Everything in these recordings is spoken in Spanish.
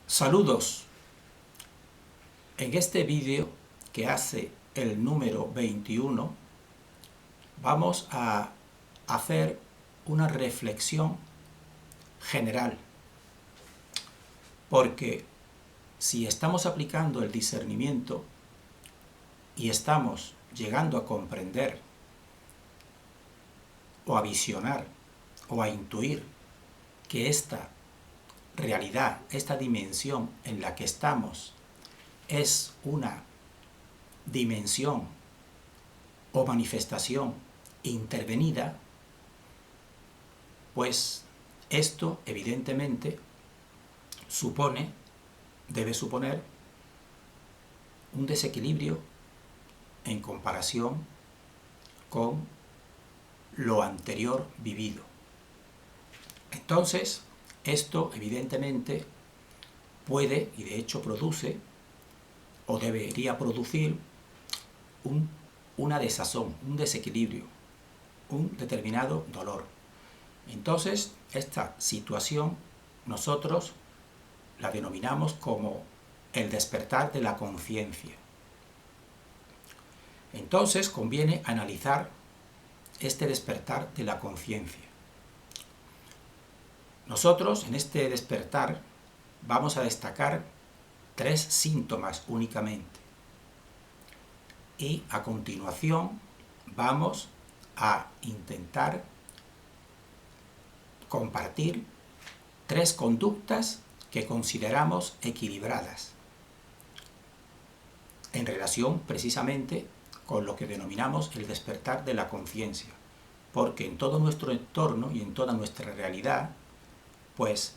Saludos. En este vídeo, que hace el número 21, vamos a hacer una reflexión general, porque si estamos aplicando el discernimiento y estamos llegando a comprender o a visionar o a intuir que esta realidad, esta dimensión en la que estamos es una dimensión o manifestación intervenida, pues esto evidentemente debe suponer un desequilibrio en comparación con lo anterior vivido. Entonces, esto evidentemente puede, y de hecho produce, o debería producir, una desazón, un desequilibrio, un determinado dolor. Entonces, esta situación nosotros la denominamos como el despertar de la conciencia. Entonces, conviene analizar este despertar de la conciencia. Nosotros, en este despertar, vamos a destacar 3 síntomas únicamente. Y a continuación vamos a intentar compartir 3 conductas que consideramos equilibradas en relación precisamente con lo que denominamos el despertar de la conciencia, porque en todo nuestro entorno y en toda nuestra realidad, pues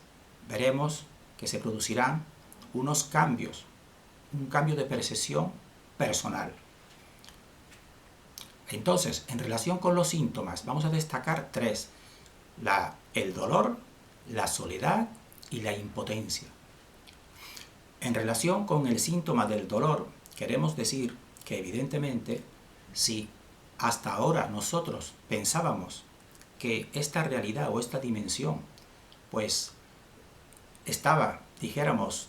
veremos que se producirán unos cambios, un cambio de percepción personal. Entonces, en relación con los síntomas, vamos a destacar 3: el dolor, la soledad y la impotencia. En relación con el síntoma del dolor, queremos decir que evidentemente, si hasta ahora nosotros pensábamos que esta realidad o esta dimensión, pues estaba, dijéramos,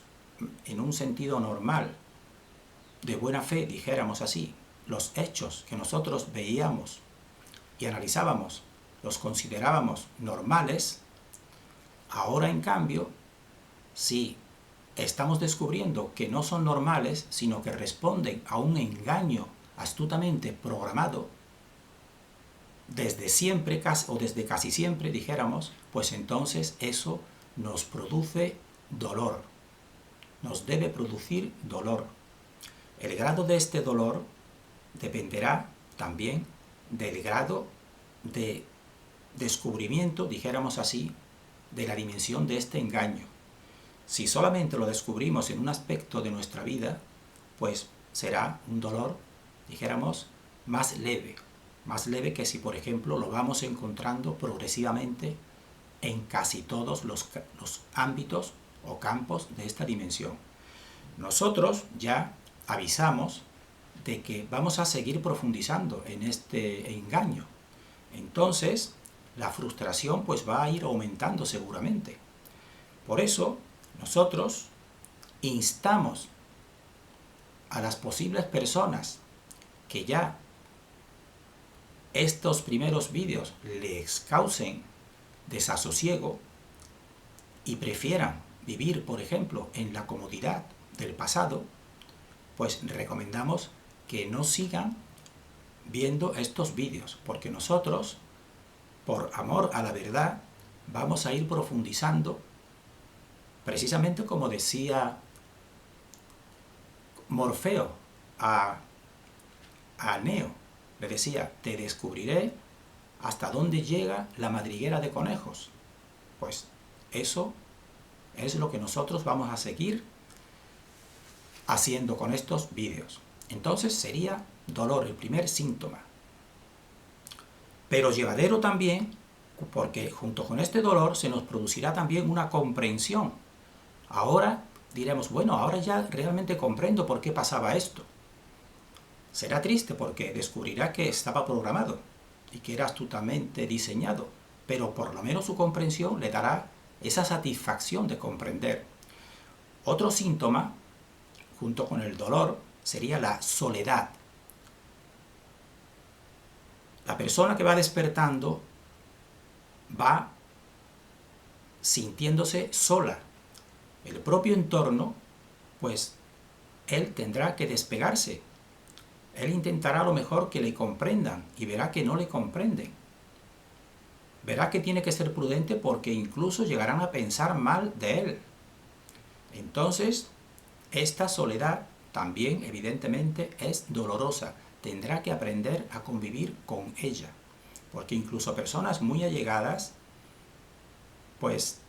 en un sentido normal, de buena fe, dijéramos así, los hechos que nosotros veíamos y analizábamos, los considerábamos normales, ahora en cambio, si estamos descubriendo que no son normales, sino que responden a un engaño astutamente programado, desde siempre o desde casi siempre, dijéramos, pues entonces eso nos produce dolor, nos debe producir dolor. El grado de este dolor dependerá también del grado de descubrimiento, dijéramos así, de la dimensión de este engaño. Si solamente lo descubrimos en un aspecto de nuestra vida, pues será un dolor, dijéramos, más leve que si, por ejemplo, lo vamos encontrando progresivamente en casi todos los ámbitos o campos de esta dimensión. Nosotros ya avisamos de que vamos a seguir profundizando en este engaño. Entonces, la frustración pues va a ir aumentando seguramente. Por eso, nosotros instamos a las posibles personas que ya estos primeros vídeos les causen desasosiego y prefieran vivir, por ejemplo, en la comodidad del pasado, pues recomendamos que no sigan viendo estos vídeos, porque nosotros, por amor a la verdad, vamos a ir profundizando, precisamente como decía Morfeo a Neo, le decía: te descubriré hasta dónde llega la madriguera de conejos. Pues eso es lo que nosotros vamos a seguir haciendo con estos vídeos. Entonces sería dolor, el primer síntoma. Pero llevadero también, porque junto con este dolor se nos producirá también una comprensión. Ahora diremos, bueno, ahora ya realmente comprendo por qué pasaba esto. Será triste porque descubrirá que estaba programado y que era astutamente diseñado, pero por lo menos su comprensión le dará esa satisfacción de comprender. Otro síntoma, junto con el dolor, sería la soledad. La persona que va despertando va sintiéndose sola. El propio entorno, pues, él tendrá que despegarse. Él intentará a lo mejor que le comprendan y verá que no le comprenden. Verá que tiene que ser prudente porque incluso llegarán a pensar mal de él. Entonces, esta soledad también evidentemente es dolorosa. Tendrá que aprender a convivir con ella. Porque incluso personas muy allegadas, pues,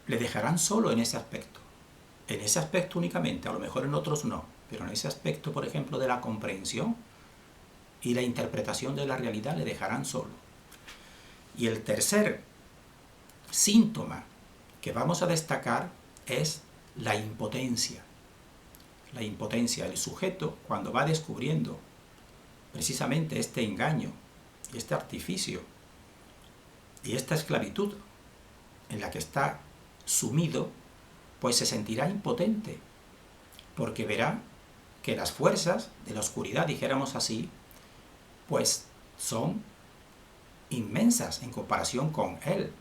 le dejarán solo en ese aspecto. En ese aspecto únicamente, a lo mejor en otros no. Pero en ese aspecto, por ejemplo, de la comprensión y la interpretación de la realidad le dejarán solo. Y el tercer síntoma que vamos a destacar es la impotencia. La impotencia, el sujeto cuando va descubriendo precisamente este engaño y este artificio y esta esclavitud en la que está sumido, pues se sentirá impotente, porque verá que las fuerzas de la oscuridad, dijéramos así, pues son inmensas en comparación con él.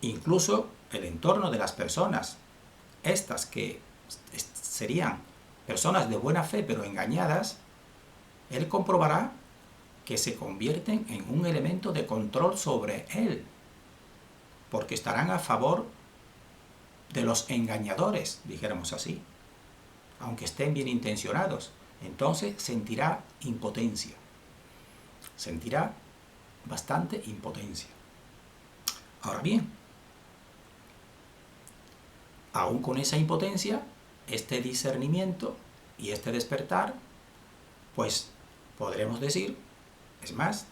Incluso el entorno de las personas, estas que serían personas de buena fe pero engañadas, él comprobará que se convierten en un elemento de control sobre él, porque estarán a favor de los engañadores, dijéramos así, aunque estén bien intencionados. Entonces sentirá impotencia, sentirá bastante impotencia. Ahora bien, aún con esa impotencia, este discernimiento y este despertar, pues podremos decir, es más,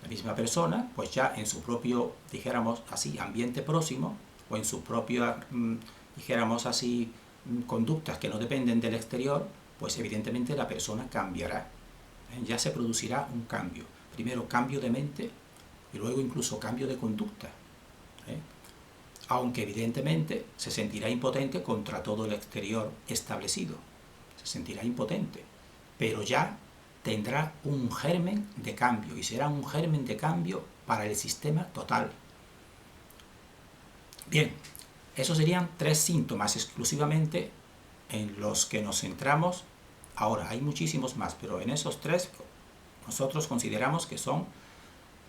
la misma persona, pues ya en su propio, dijéramos así, ambiente próximo, o en su propia, dijéramos así, conductas que no dependen del exterior, pues evidentemente la persona cambiará. Ya se producirá un cambio. Primero cambio de mente y luego incluso cambio de conducta. Aunque evidentemente se sentirá impotente contra todo el exterior establecido. Se sentirá impotente. Pero ya tendrá un germen de cambio y será un germen de cambio para el sistema total. Bien, esos serían 3 síntomas exclusivamente en los que nos centramos. Ahora, hay muchísimos más, pero en esos 3 nosotros consideramos que son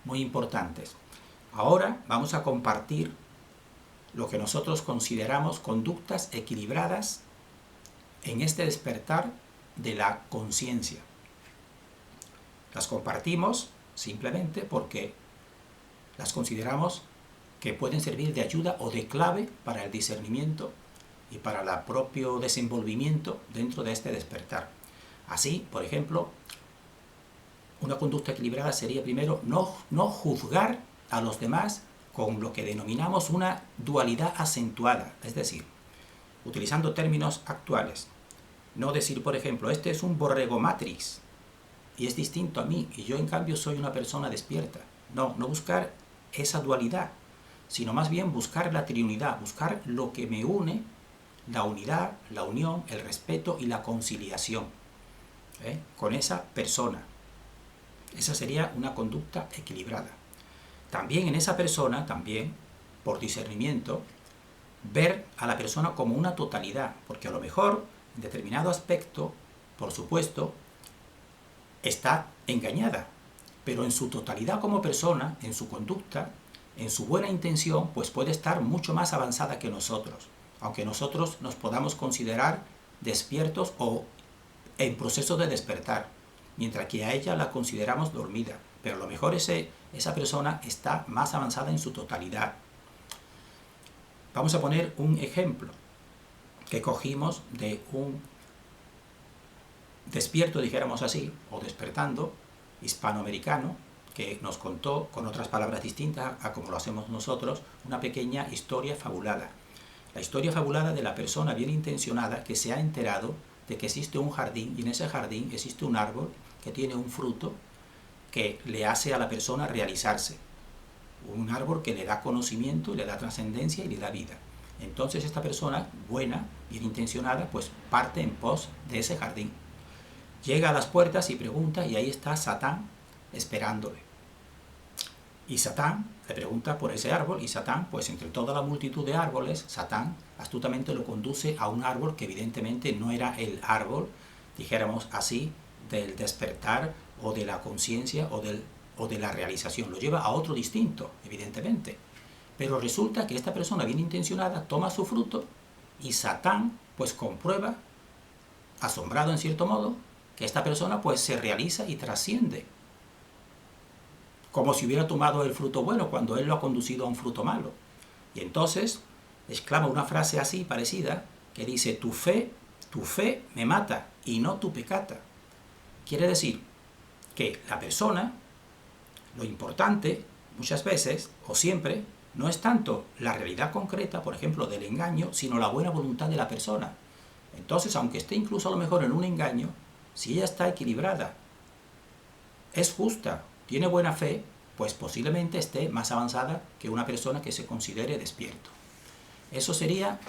muy importantes. Ahora vamos a compartir lo que nosotros consideramos conductas equilibradas en este despertar de la conciencia. Las compartimos simplemente porque las consideramos que pueden servir de ayuda o de clave para el discernimiento y para el propio desenvolvimiento dentro de este despertar. Así, por ejemplo, una conducta equilibrada sería primero no juzgar a los demás con lo que denominamos una dualidad acentuada, es decir, utilizando términos actuales, no decir, por ejemplo, este es un borrego Matrix y es distinto a mí y yo en cambio soy una persona despierta. No buscar esa dualidad, sino más bien buscar la triunidad, buscar lo que me une, la unidad, la unión, el respeto y la conciliación con esa persona. Esa sería una conducta equilibrada. También en esa persona, por discernimiento, ver a la persona como una totalidad, porque a lo mejor en determinado aspecto, por supuesto, está engañada, pero en su totalidad como persona, en su conducta, en su buena intención, pues puede estar mucho más avanzada que nosotros, aunque nosotros nos podamos considerar despiertos o en proceso de despertar, mientras que a ella la consideramos dormida, pero a lo mejor esa persona está más avanzada en su totalidad. Vamos a poner un ejemplo que cogimos de un despierto, dijéramos así, o despertando, hispanoamericano, que nos contó, con otras palabras distintas a como lo hacemos nosotros, una pequeña historia fabulada. La historia fabulada de la persona bien intencionada que se ha enterado de que existe un jardín y en ese jardín existe un árbol que tiene un fruto que le hace a la persona realizarse. un árbol que le da conocimiento, le da trascendencia y le da vida. Entonces esta persona buena, bien intencionada, pues parte en pos de ese jardín. Llega a las puertas y pregunta, y ahí está Satán esperándole. Y Satán le pregunta por ese árbol, y Satán, pues entre toda la multitud de árboles, Satán astutamente lo conduce a un árbol que evidentemente no era el árbol, dijéramos así, del despertar o de la conciencia o de la realización. Lo lleva a otro distinto, evidentemente. Pero resulta que esta persona bien intencionada toma su fruto y Satán pues comprueba, asombrado en cierto modo, que esta persona pues se realiza y trasciende. Como si hubiera tomado el fruto bueno cuando él lo ha conducido a un fruto malo. Y entonces exclama una frase así parecida que dice: tu fe me mata y no tu pecata. Quiere decir que la persona, lo importante muchas veces o siempre, no es tanto la realidad concreta, por ejemplo, del engaño, sino la buena voluntad de la persona. Entonces, aunque esté incluso a lo mejor en un engaño, si ella está equilibrada, es justa, tiene buena fe, pues posiblemente esté más avanzada que una persona que se considere despierto. Eso sería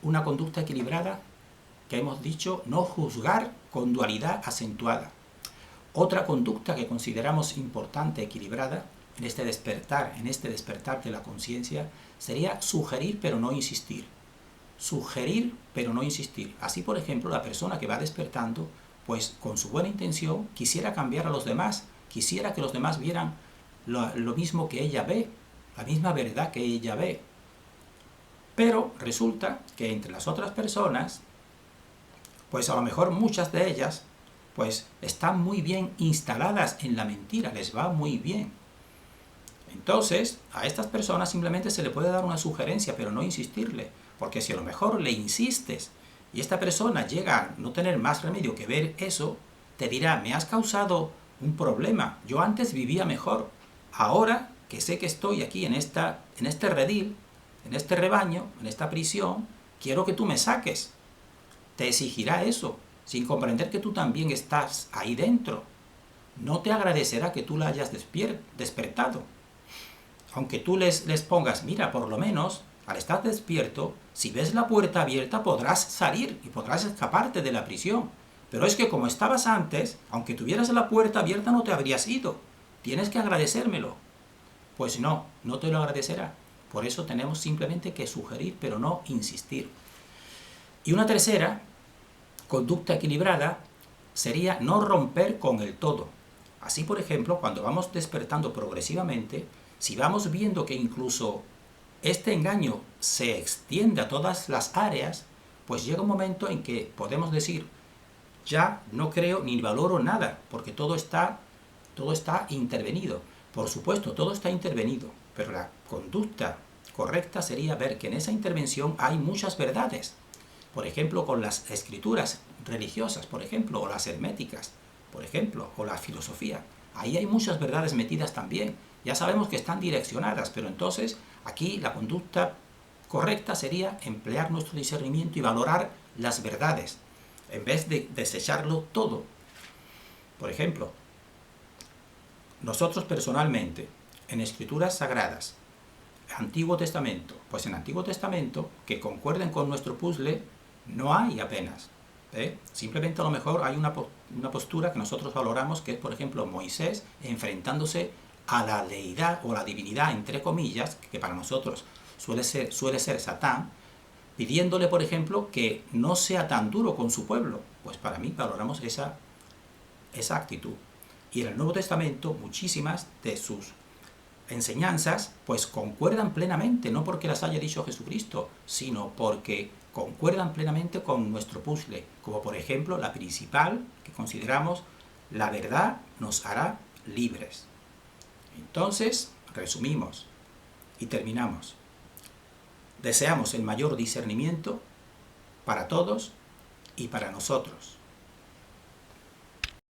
una conducta equilibrada que hemos dicho, no juzgar con dualidad acentuada. Otra conducta que consideramos importante, equilibrada, en este despertar de la conciencia, sería sugerir pero no insistir. Sugerir pero no insistir. Así, por ejemplo, la persona que va despertando, pues con su buena intención, quisiera cambiar a los demás, quisiera que los demás vieran lo mismo que ella ve, la misma verdad que ella ve. Pero resulta que entre las otras personas, pues a lo mejor muchas de ellas, pues están muy bien instaladas en la mentira, les va muy bien. Entonces, a estas personas simplemente se le puede dar una sugerencia, pero no insistirle, porque si a lo mejor le insistes y esta persona llega a no tener más remedio que ver eso, te dirá: me has causado un problema, yo antes vivía mejor, ahora que sé que estoy aquí en este redil, en este rebaño, en esta prisión, quiero que tú me saques. Te exigirá eso, sin comprender que tú también estás ahí dentro. No te agradecerá que tú la hayas despertado. Aunque tú les pongas: mira, por lo menos, al estar despierto, si ves la puerta abierta podrás salir y podrás escaparte de la prisión. Pero es que como estabas antes, aunque tuvieras la puerta abierta no te habrías ido. Tienes que agradecérmelo. Pues no, no te lo agradecerá. Por eso tenemos simplemente que sugerir, pero no insistir. Y una tercera conducta equilibrada sería no romper con el todo. Así, por ejemplo, cuando vamos despertando progresivamente, si vamos viendo que incluso este engaño se extiende a todas las áreas, pues llega un momento en que podemos decir: ya no creo ni valoro nada, porque todo está intervenido. Por supuesto, todo está intervenido, pero la conducta correcta sería ver que en esa intervención hay muchas verdades. Por ejemplo, con las escrituras religiosas, por ejemplo, o las herméticas, por ejemplo, o la filosofía. Ahí hay muchas verdades metidas también. Ya sabemos que están direccionadas, pero entonces aquí la conducta correcta sería emplear nuestro discernimiento y valorar las verdades, en vez de desecharlo todo. Por ejemplo, nosotros personalmente, en escrituras sagradas, Antiguo Testamento, pues en Antiguo Testamento, que concuerden con nuestro puzzle, no hay apenas. Simplemente a lo mejor hay una postura que nosotros valoramos, que es, por ejemplo, Moisés enfrentándose a la deidad o la divinidad, entre comillas, que para nosotros suele ser Satán, pidiéndole, por ejemplo, que no sea tan duro con su pueblo. Pues para mí valoramos esa actitud. Y en el Nuevo Testamento muchísimas de sus enseñanzas pues concuerdan plenamente, no porque las haya dicho Jesucristo, sino porque concuerdan plenamente con nuestro puzzle, como por ejemplo la principal que consideramos: la verdad nos hará libres. Entonces, resumimos y terminamos. Deseamos el mayor discernimiento para todos y para nosotros.